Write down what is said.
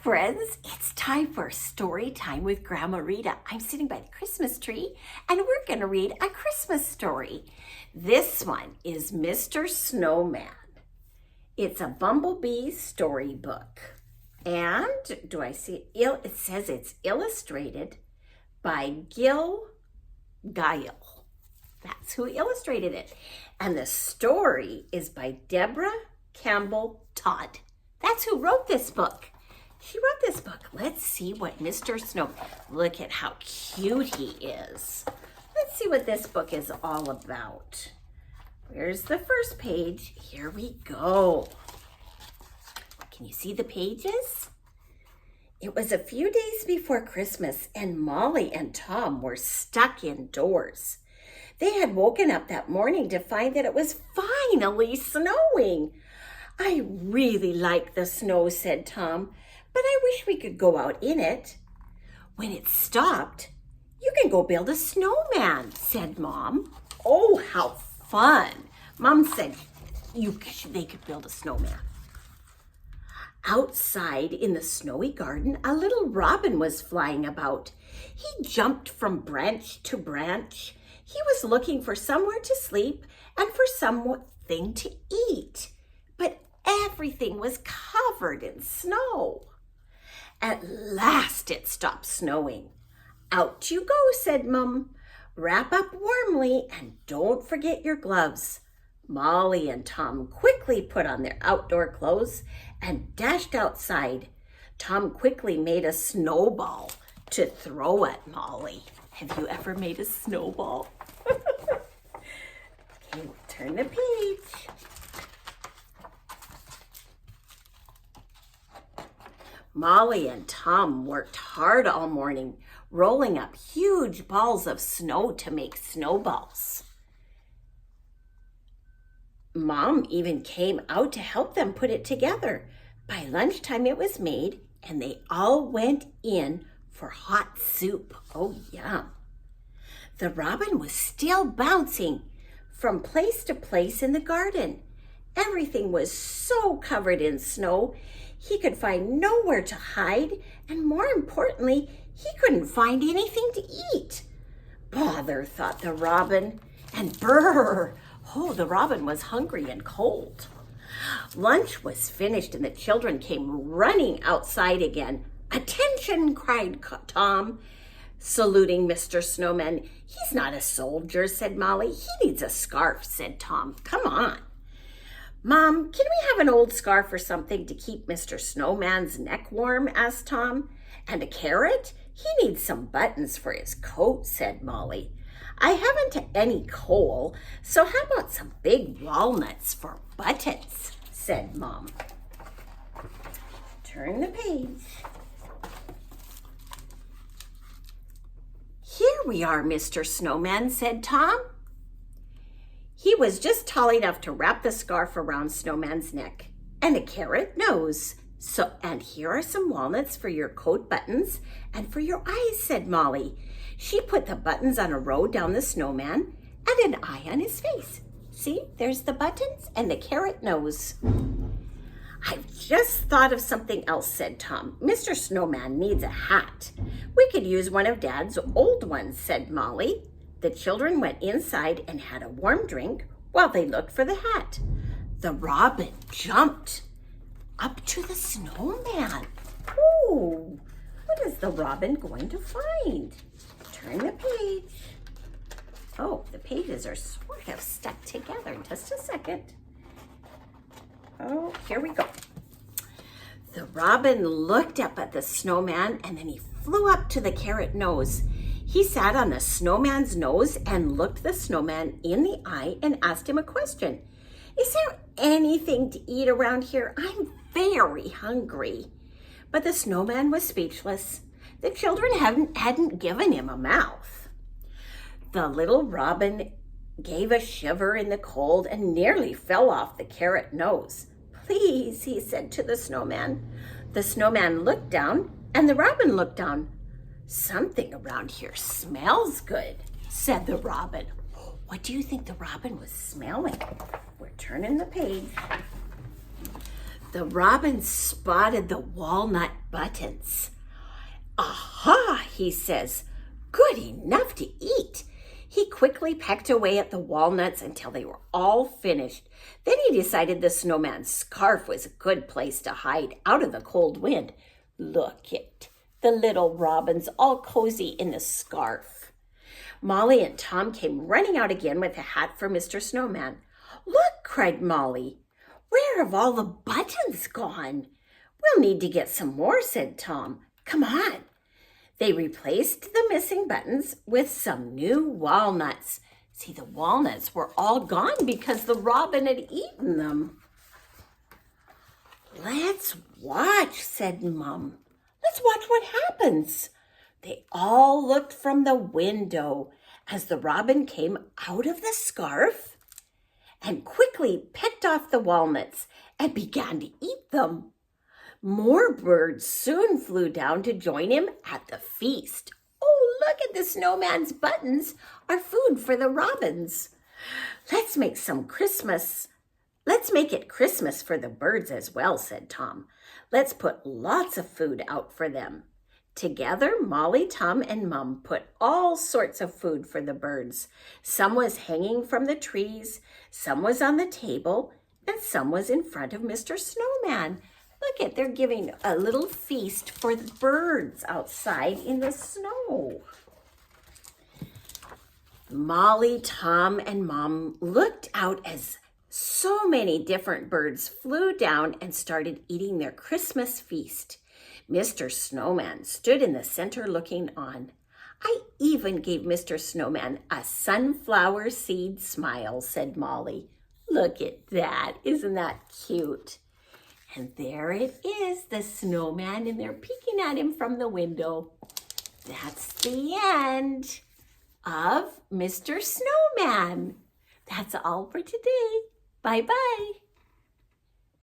friends, it's time for story time with Grandma Rita. I'm sitting by the Christmas tree and we're going to read a Christmas story. This one is Mr. Snowman. It's a Bumblebee Storybook. And do I see it? It says it's illustrated by Guile. That's who illustrated it. And the story is by Deborah Campbell-Todd. That's who wrote this book. She wrote this book. Let's see what Mr. Snowman, look at how cute he is. Let's see what this book is all about. Where's the first page? Here we go. Can you see the pages? It was a few days before Christmas and Molly and Tom were stuck indoors. They had woken up that morning to find that it was finally snowing. I really like the snow, said Tom, but I wish we could go out in it. When it stopped, you can go build a snowman, said Mom. Oh, how fun. Mom said they could build a snowman. Outside in the snowy garden, a little robin was flying about. He jumped from branch to branch. He was looking for somewhere to sleep and for something to eat. But everything was covered in snow. At last it stopped snowing. Out you go, said Mum. Wrap up warmly and don't forget your gloves. Molly and Tom quickly put on their outdoor clothes and dashed outside. Tom quickly made a snowball to throw at Molly. Have you ever made a snowball? Okay, turn the page. Molly and Tom worked hard all morning, rolling up huge balls of snow to make snowballs. Mom even came out to help them put it together. By lunchtime it was made, and they all went in for hot soup. Oh, yum. The robin was still bouncing from place to place in the garden. Everything was so covered in snow, he could find nowhere to hide, and more importantly, he couldn't find anything to eat. Bother, thought the robin, and brrr! Oh, the robin was hungry and cold. Lunch was finished and the children came running outside again. Attention, cried Tom, saluting Mr. Snowman. He's not a soldier, said Molly. He needs a scarf, said Tom. Come on. Mom, can we have an old scarf or something to keep Mr. Snowman's neck warm, asked Tom. And a carrot? He needs some buttons for his coat, said Molly. I haven't any coal, so how about some big walnuts for buttons, said Mom. Turn the page. Here we are, Mr. Snowman, said Tom. He was just tall enough to wrap the scarf around Snowman's neck and a carrot nose. And here are some walnuts for your coat buttons and for your eyes, said Molly. She put the buttons on a row down the snowman and an eye on his face. See, there's the buttons and the carrot nose. I've just thought of something else, said Tom. Mr. Snowman needs a hat. We could use one of Dad's old ones, said Molly. The children went inside and had a warm drink while they looked for the hat. The robin jumped up to the snowman. Ooh, what is the robin going to find? Turn the page. Oh, the pages are sort of stuck together. Just a second. Oh, here we go. The robin looked up at the snowman and then he flew up to the carrot nose. He sat on the snowman's nose and looked the snowman in the eye and asked him a question. Is there anything to eat around here? I'm very hungry. But the snowman was speechless. The children hadn't given him a mouth. The little robin gave a shiver in the cold and nearly fell off the carrot nose. Please, he said to the snowman. The snowman looked down and the robin looked down. Something around here smells good, said the robin. What do you think the robin was smelling? We're turning the page. The robin spotted the walnut buttons. "Aha," he says, "good enough to eat." He quickly pecked away at the walnuts until they were all finished. Then he decided the snowman's scarf was a good place to hide out of the cold wind. Look at the little robins all cozy in the scarf. Molly and Tom came running out again with a hat for Mr. Snowman. "Look," cried Molly. "Where have all the buttons gone?" "We'll need to get some more," said Tom. "Come on." They replaced the missing buttons with some new walnuts. See, the walnuts were all gone because the robin had eaten them. "Let's watch," said Mum. "Let's watch what happens." They all looked from the window as the robin came out of the scarf and quickly picked off the walnuts and began to eat them. More birds soon flew down to join him at the feast. "Oh, look at the snowman's buttons are food for the robins. Let's make it Christmas for the birds as well," said Tom. "Let's put lots of food out for them." Together, Molly, Tom, and Mum put all sorts of food for the birds. Some was hanging from the trees, some was on the table, and some was in front of Mr. Snowman. Look they're giving a little feast for the birds outside in the snow. Molly, Tom, and Mom looked out as so many different birds flew down and started eating their Christmas feast. Mr. Snowman stood in the center looking on. "I even gave Mr. Snowman a sunflower seed smile," said Molly. "Look at that. Isn't that cute?" And there it is, the snowman, and they're peeking at him from the window. That's the end of Mr. Snowman. That's all for today. Bye-bye.